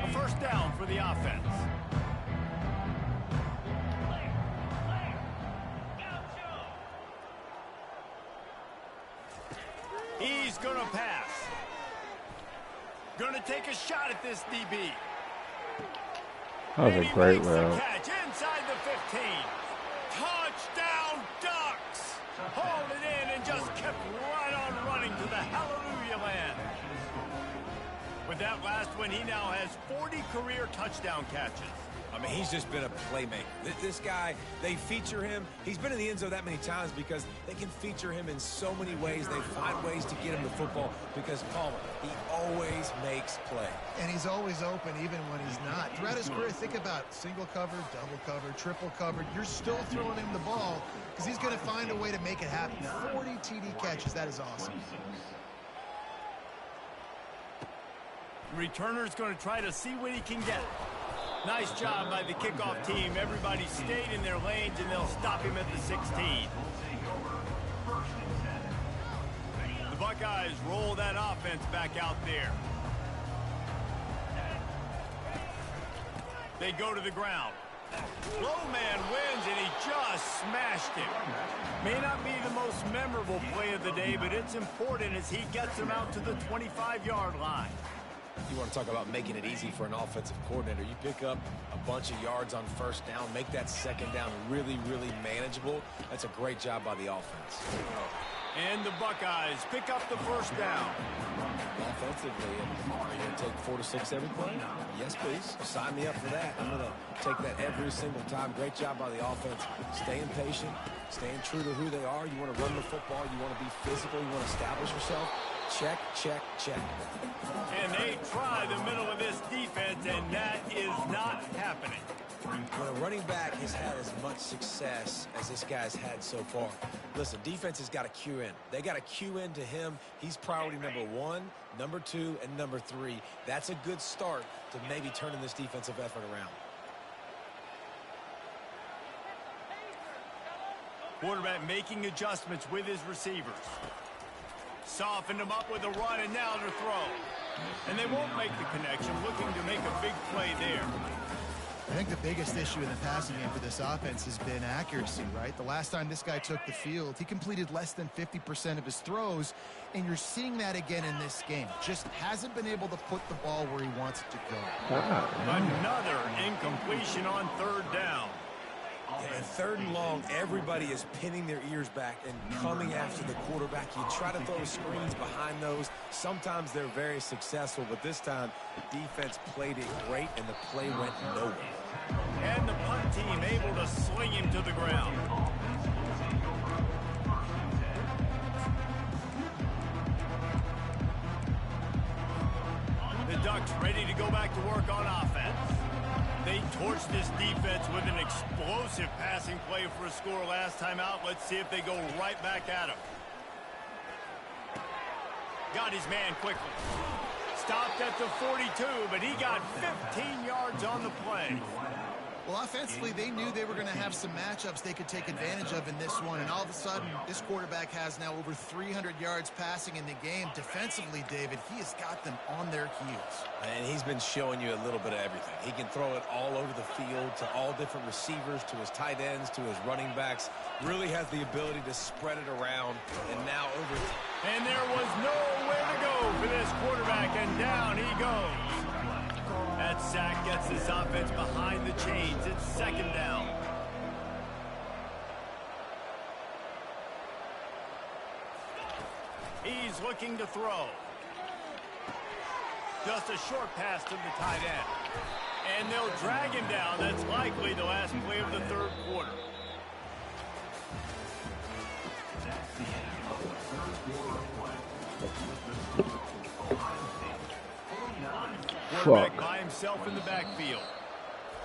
A: A first down for the offense. He's going to pass. Going to take a shot at this DB.
B: That was a great route.
A: Catch inside the 15. Touchdown Ducks. Hauled it in and just kept right on running to the hallelujah land. With that last one, he now has 40 career touchdown catches.
C: I mean, he's just been a playmaker. This guy, they feature him. He's been in the end zone that many times because they can feature him in so many ways. They find ways to get him the football because, Palmer, he always makes plays.
D: And he's always open even when he's not. Throughout his career, think about single cover, double cover, triple cover. You're still throwing him the ball because he's going to find a way to make it happen. 40 TD catches. That is awesome.
A: Returner's going to try to see what he can get. Nice job by the kickoff team. Everybody stayed in their lanes, and they'll stop him at the 16. The Buckeyes roll that offense back out there. They go to the ground. Low man wins, and he just smashed him. May not be the most memorable play of the day, but it's important as he gets him out to the 25-yard line.
C: You want to talk about making it easy for an offensive coordinator. You pick up a bunch of yards on first down, make that second down really, really manageable. That's a great job by the offense.
A: And the Buckeyes pick up the first down.
C: Offensively, are you going to take 4 to 6 every play? Yes, please. Sign me up for that. I'm going to take that every single time. Great job by the offense. Staying patient, staying true to who they are. You want to run the football. You want to be physical. You want to establish yourself. Check, check, check.
A: And they try the middle of this defense, and that is not happening.
C: When a running back has had as much success as this guy's had so far, listen, defense has got to cue in. They got to cue in to him. He's priority number 1, number 2, and number 3. That's a good start to maybe turning this defensive effort around.
A: Quarterback making adjustments with his receivers. Softened him up with a run, and now to throw. And they won't make the connection, looking to make a big play there.
D: I think the biggest issue in the passing game for this offense has been accuracy, right? The last time this guy took the field, he completed less than 50% of his throws, and you're seeing that again in this game. Just hasn't been able to put the ball where he wants it to go.
A: Another incompletion on third down.
C: Yeah, and 3rd and long, everybody is pinning their ears back and coming after the quarterback. You try to throw screens behind those. Sometimes they're very successful, but this time the defense played it great and the play went nowhere.
A: And the punt team able to sling him to the ground. The Ducks ready to go back to work on offense. They torched this defense with an explosive passing play for a score last time out. Let's see if they go right back at him. Got his man quickly. Stopped at the 42, but he got 15 yards on the play.
D: Well, offensively, they knew they were going to have some matchups they could take advantage of in this one, and all of a sudden, this quarterback has now over 300 yards passing in the game. Defensively, David, he has got them on their heels.
C: And he's been showing you a little bit of everything. He can throw it all over the field to all different receivers, to his tight ends, to his running backs. Really has the ability to spread it around, and now over.
A: And there was nowhere to go for this quarterback, and down he goes. That sack gets this offense behind the chains. It's 2nd down. He's looking to throw. Just a short pass to the tight end. And they'll drag him down. That's likely the last play of the 3rd quarter. Quarterback by himself in the backfield.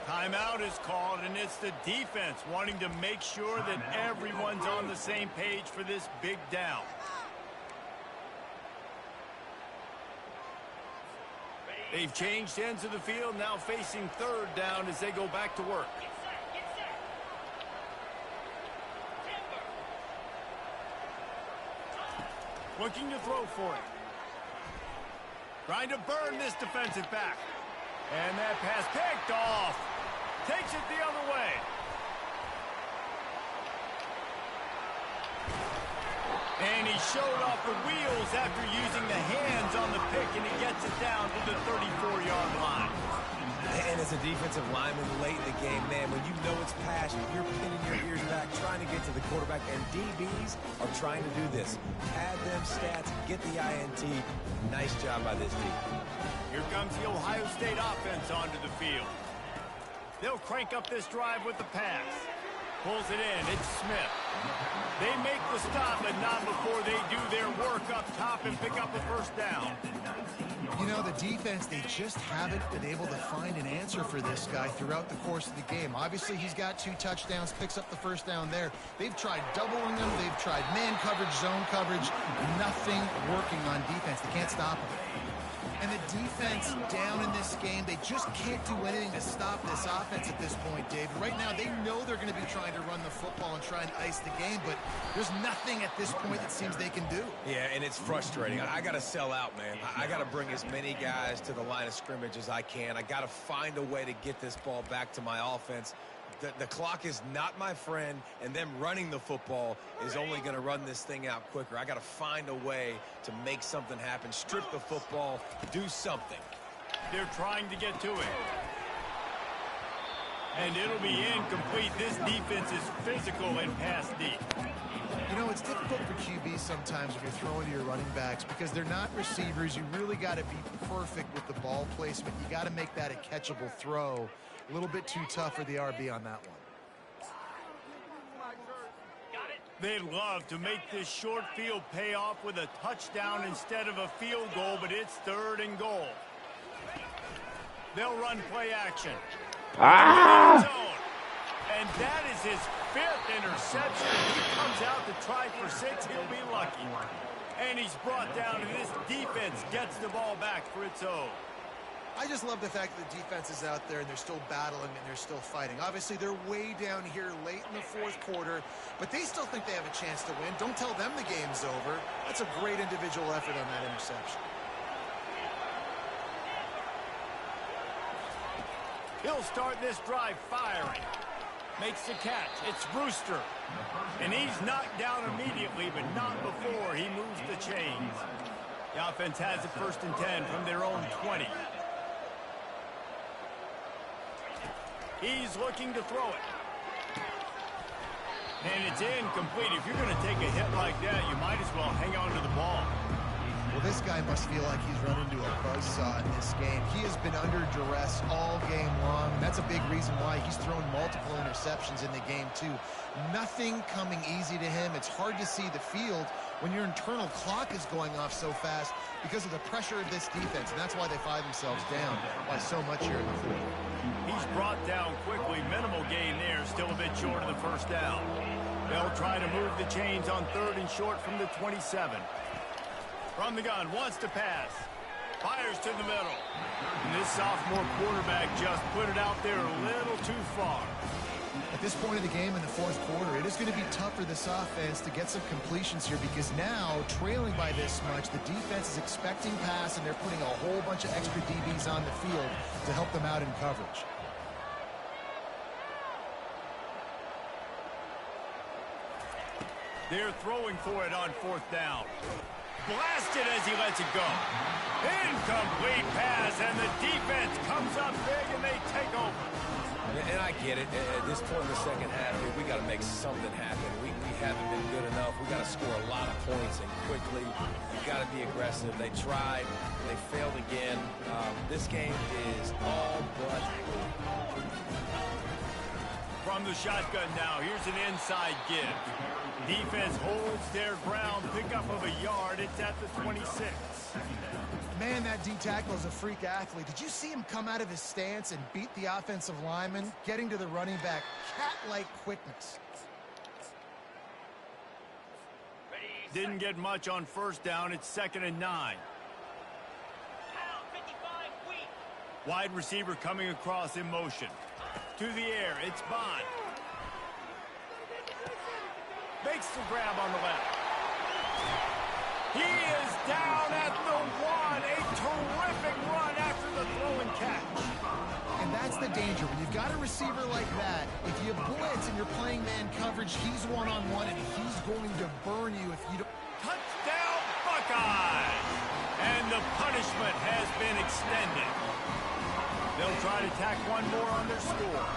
A: Timeout is called, and it's the defense wanting to make sure that everyone's on the same page for this big down. They've changed ends of the field, now facing third down as they go back to work. Looking to throw for it. Trying to burn this defensive back. And that pass picked off. Takes it the other way. And he showed off the wheels after using the hands on the pick, and he gets it down to the 34-yard line.
C: And as a defensive lineman late in the game, man, when you know it's pass, you're pinning your ears back, trying to get to the quarterback, and DBs are trying to do this. Pad them stats, get the INT. Nice job by this team.
A: Here comes the Ohio State offense onto the field. They'll crank up this drive with the pass. Pulls it in. It's Smith. They make the stop, but not before they do their work up top and pick up the first down.
D: You know, the defense, they just haven't been able to find an answer for this guy throughout the course of the game. Obviously, he's got 2 touchdowns, picks up the first down there. They've tried doubling him. They've tried man coverage, zone coverage. Nothing working on defense. They can't stop him. And the defense down in this game, they just can't do anything to stop this offense at this point, Dave. Right now, they know they're going to be trying to run the football and try and ice the game, but there's nothing at this point that seems they can do.
C: Yeah, and it's frustrating. I got to sell out, man. I got to bring as many guys to the line of scrimmage as I can. I got to find a way to get this ball back to my offense. The clock is not my friend, and them running the football is only going to run this thing out quicker. I got to find a way to make something happen, strip the football, do something.
A: They're trying to get to it. And it'll be incomplete. This defense is physical and pass deep.
D: You know, it's difficult for QBs sometimes when you're throwing to your running backs because they're not receivers. You really got to be perfect with the ball placement. You got to make that a catchable throw. A little bit too tough for the RB on that one.
A: They'd love to make this short field pay off with a touchdown instead of a field goal, but it's 3rd and goal. They'll run play action. And that is his 5th interception. He comes out to try for 6. He'll be lucky. And he's brought down, and this defense gets the ball back for its own.
D: I just love the fact that the defense is out there and they're still battling and they're still fighting. Obviously, they're way down here late in the 4th quarter, but they still think they have a chance to win. Don't tell them the game's over. That's a great individual effort on that interception.
A: He'll start this drive firing. Makes the catch. It's Brewster. And he's knocked down immediately, but not before he moves the chains. The offense has it 1st and 10 from their own 20. He's looking to throw it. And it's incomplete. If you're going to take a hit like that, you might as well hang on to the ball.
D: Well, this guy must feel like he's run into a buzzsaw in this game. He has been under duress all game long, and that's a big reason why he's thrown multiple interceptions in the game, too. Nothing coming easy to him. It's hard to see the field when your internal clock is going off so fast because of the pressure of this defense, and that's why they find themselves down by so much here in the 4th.
A: He's brought down quickly. Minimal gain there. Still a bit short of the first down. They'll try to move the chains on 3rd and short from the 27. From the gun, wants to pass. Fires to the middle. And this sophomore quarterback just put it out there a little too far.
D: At this point of the game in the 4th quarter, it is going to be tough for this offense to get some completions here because now, trailing by this much, the defense is expecting pass and they're putting a whole bunch of extra DBs on the field to help them out in coverage.
A: They're throwing for it on 4th down. Blasted as he lets it go. Incomplete pass, and the defense comes up big, and they take over.
C: And I get it. At this point in the second half, we got to make something happen. We haven't been good enough. We got to score a lot of points and quickly. You got to be aggressive. They tried. They failed again. This game is all but over.
A: From the shotgun now, here's an inside give. Defense holds their ground, pickup of a yard. It's at the 26.
D: Man, that D-tackle is a freak athlete. Did you see him come out of his stance and beat the offensive lineman, getting to the running back? Cat-like quickness.
A: Didn't get much on 1st down. It's 2nd and 9. Wide receiver coming across in motion. To the air, it's Bond. Makes the grab on the left. He is down at the 1. A terrific run after the throw and catch.
D: And that's the danger. When you've got a receiver like that, if you blitz and you're playing man coverage, he's one-on-one, and he's going to burn you if you don't.
A: Touchdown, Buckeyes! And the punishment has been extended. They'll try to tack one more on their score.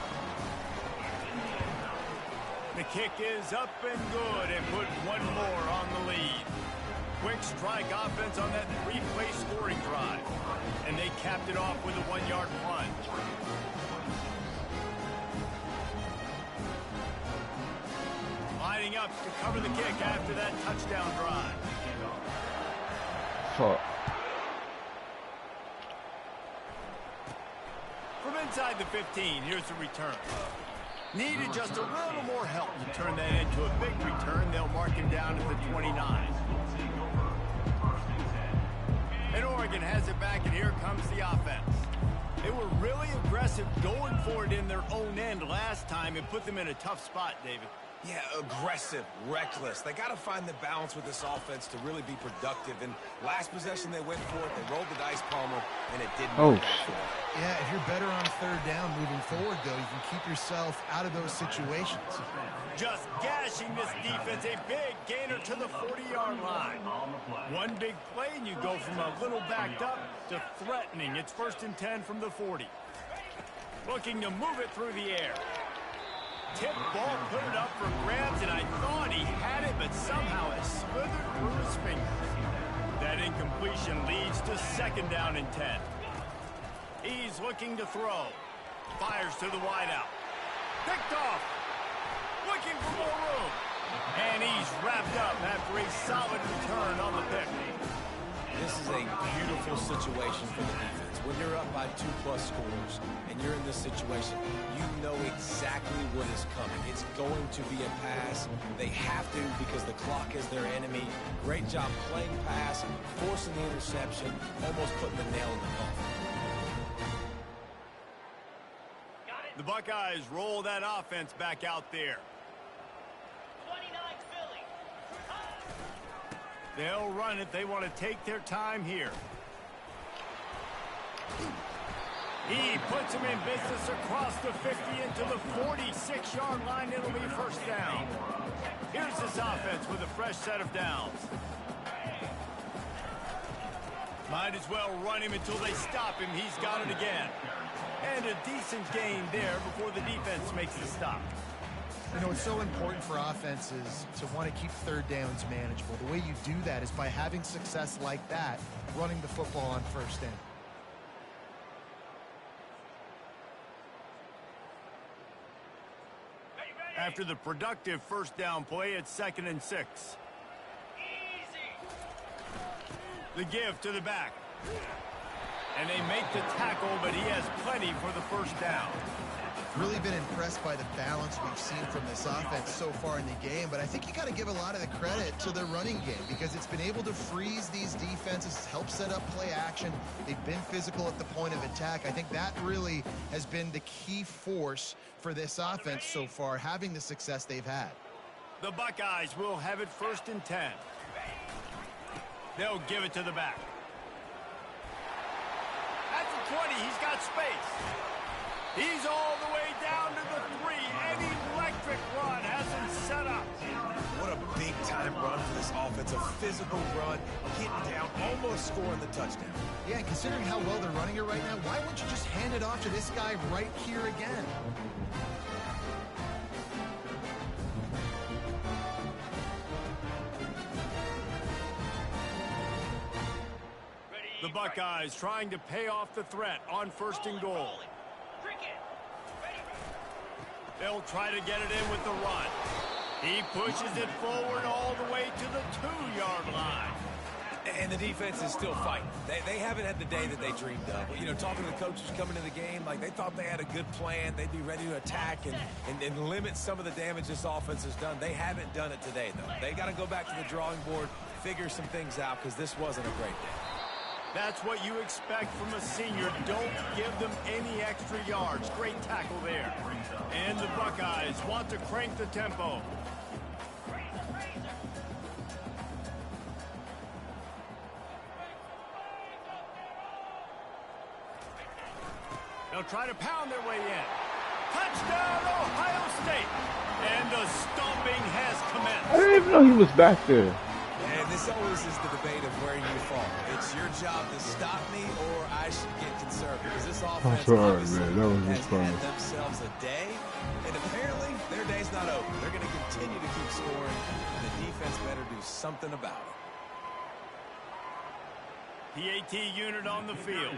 A: The kick is up and good and put one more on the lead. Quick strike offense on that 3-play scoring drive. And they capped it off with a 1-yard plunge. Lining up to cover the kick after that touchdown drive.
B: Fuck.
A: From inside the 15, here's the return. Needed just a little more help to turn that into a big return. They'll mark him down at the 29. And Oregon has it back, and here comes the offense. They were really aggressive going for it in their own end last time. It put them in a tough spot, David.
C: Yeah, aggressive, reckless. They got to find the balance with this offense to really be productive. And last possession, they went for it. They rolled the dice, Palmer, and it didn't work out for them.
D: Yeah, if you're better on third down moving forward, though, you can keep yourself out of those situations.
A: Just gashing this defense. A big gainer to the 40-yard line. One big play, and you go from a little backed up to threatening. It's 1st and 10 from the 40. Looking to move it through the air. Tip ball, put it up for grabs, and I thought he had it, but somehow it slithered through his fingers. That incompletion leads to 2nd down and 10. He's looking to throw. Fires to the wideout. Picked off. Looking for more room. And he's wrapped up after a solid return on the pick.
C: This is a beautiful situation for the defense. When you're up by 2+ scores and you're in this situation, you know exactly what is coming. It's going to be a pass. They have to because the clock is their enemy. Great job playing pass, forcing the interception, almost putting the nail in the coffin.
A: The Buckeyes roll that offense back out there.
F: 29 Philly.
A: They'll run it. They want to take their time here. He puts him in business across the 50 into the 46-yard line. It'll be 1st down. Here's this offense with a fresh set of downs. Might as well run him until they stop him. He's got it again. And a decent gain there before the defense makes the stop.
D: You know, it's so important for offenses to want to keep third downs manageable. The way you do that is by having success like that, running the football on 1st down.
A: After the productive 1st down play, it's 2nd and 6. The give to the back. And they make the tackle, but he has plenty for the 1st down.
D: Really been impressed by the balance we've seen from this offense so far in the game, but I think you got to give a lot of the credit to the running game because it's been able to freeze these defenses, help set up play action. They've been physical at the point of attack. I think that really has been the key force for this offense so far, having the success they've had.
A: The Buckeyes will have it 1st and 10. They'll give it to the back. At the 20, he's got space. He's all the way down to the 3. An electric run has him set up.
C: What a big-time run for this offense. A physical run, getting down, almost scoring the touchdown.
D: Yeah, and considering how well they're running it right now, why wouldn't you just hand it off to this guy right here again?
A: The Buckeyes trying to pay off the threat on 1st and goal. They'll try to get it in with the run. He pushes it forward all the way to the 2-yard line.
C: And the defense is still fighting. They haven't had the day that they dreamed of. You know, talking to the coaches coming to the game, like they thought they had a good plan. They'd be ready to attack and limit some of the damage this offense has done. They haven't done it today, though. They got to go back to the drawing board, figure some things out, because this wasn't a great day.
A: That's what you expect from a senior. Don't give them any extra yards. Great tackle there. And the Buckeyes want to crank the tempo. They'll try to pound their way in. Touchdown, Ohio State. And the stomping has commenced.
B: I didn't even know he was back there.
C: And this always is the debate of where you fall. It's your job to stop me or I should get concerned. Because this offense obviously has had themselves a day. And apparently, their day's not over. They're going to continue to keep scoring. And the defense better do something about it.
A: PAT unit on the field.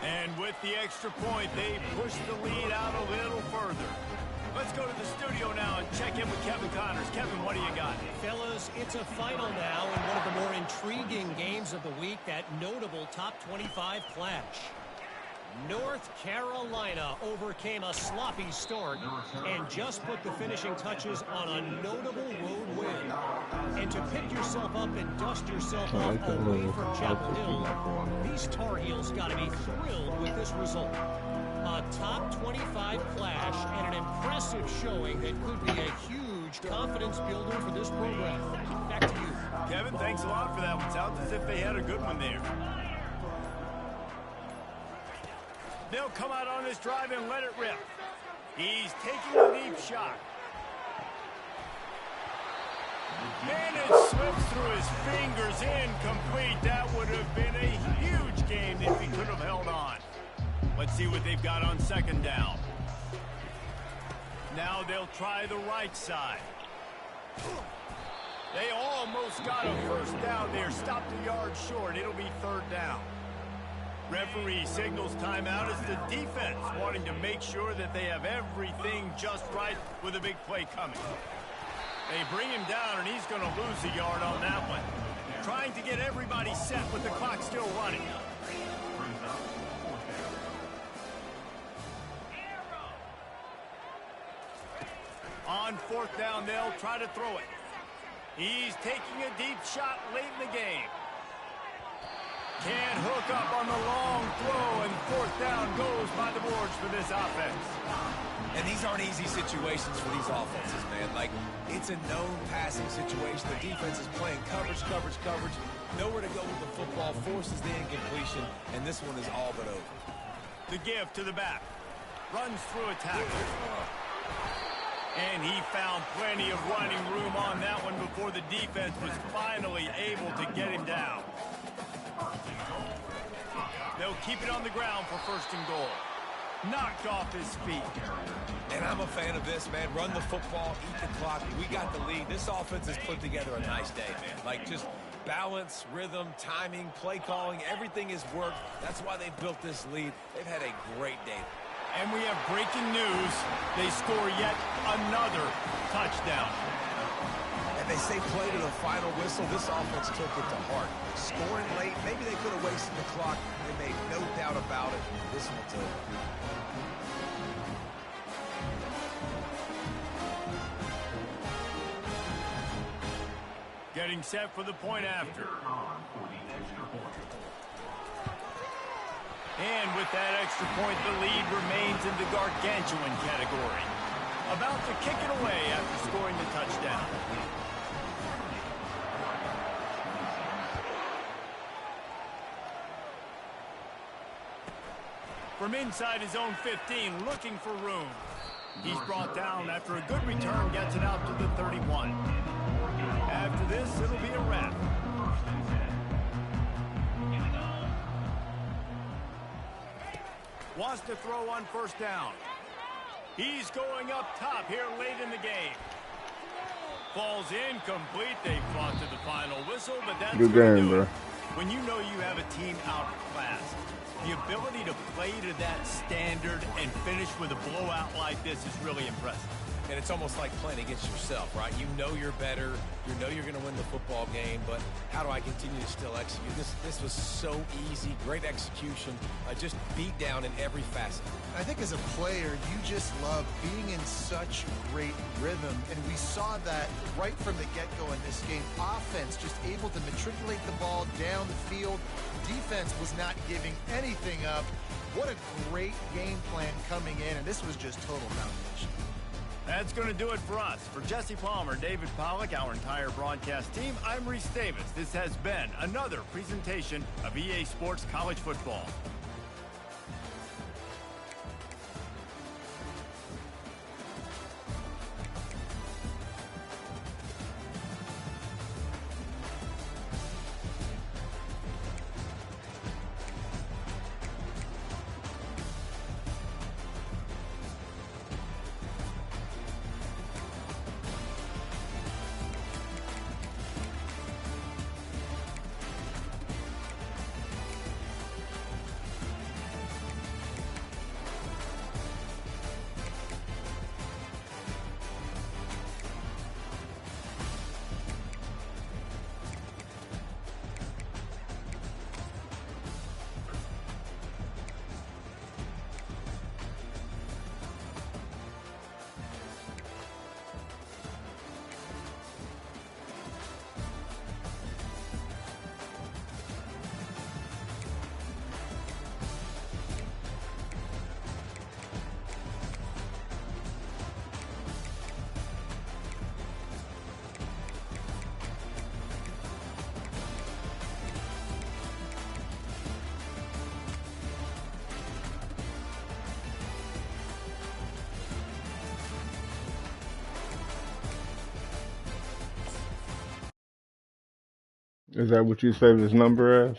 A: And with the extra point, they push the lead out a little further. Let's go to the studio now and check in with Kevin Connors. Kevin, what do you got?
F: Fellas, it's a final now in one of the more intriguing games of the week, that notable top 25 clash. North Carolina overcame a sloppy start and just put the finishing touches on a notable road win. And to pick yourself up and dust yourself off away from Chapel Hill, these Tar Heels got to be thrilled with this result. A top 25 clash and an impressive showing that could be a huge confidence builder for this program. Back to you.
A: Kevin, thanks a lot for that one. Sounds as if they had a good one there. They'll come out on this drive and let it rip. He's taking a deep shot. And it slips through his fingers, incomplete. That would have been a huge game if he could have held on. Let's see what they've got on second down. Now they'll try the right side. They almost got a first down there. Stopped a yard short. It'll be third down. Referee signals timeout as the defense wanting to make sure that they have everything just right with a big play coming. They bring him down, and he's going to lose a yard on that one. Trying to get everybody set with the clock still running. On fourth down, they'll try to throw it. He's taking a deep shot late in the game. Can't hook up on the long throw, and fourth down goes by the boards for this offense.
C: And these aren't easy situations for these offenses, man. Like, it's a known passing situation. The defense is playing coverage. Nowhere to go with the football, forces the incompletion, and this one is all but over.
A: The give to the back. Runs through a tackle. And he found plenty of running room on that one before the defense was finally able to get him down. They'll keep it on the ground for first and goal. Knocked off his feet.
C: And I'm a fan of this, man. Run the football, eat the clock. We got the lead. This offense has put together a nice day, man. Like, just balance, rhythm, timing, play calling, everything has worked. That's why they've built this lead. They've had a great day.
A: And we have breaking news. They score yet another touchdown.
C: And they say play to the final whistle. This offense took it to heart. Scoring late, maybe they could have wasted the clock. They made no doubt about it. This one's over.
A: Getting set for the point after. And with that extra point, the lead remains in the gargantuan category. About to kick it away after scoring the touchdown. From inside his own 15, looking for room. He's brought down after a good return, gets it out to the 31. After this, it'll be a wrap. Wants to throw on first down. He's going up top here late in the game. Falls incomplete. They fought to the final whistle, but that's
B: good game, bro.
A: When you know you have a team outclassed, the ability to play to that standard and finish with a blowout like this is really impressive.
C: And it's almost like playing against yourself, right? You know you're better. You know you're going to win the football game, but how do I continue to still execute? This was so easy. Great execution. Just beat down in every facet.
D: I think as a player, you just love being in such great rhythm, and we saw that right from the get-go in this game. Offense just able to matriculate the ball down the field. Defense was not giving anything up. What a great game plan coming in, and this was just total domination.
A: That's going to do it for us. For Jesse Palmer, David Pollack, our entire broadcast team, I'm Reese Davis. This has been another presentation of EA Sports College Football.
B: Is that what you saved his number as?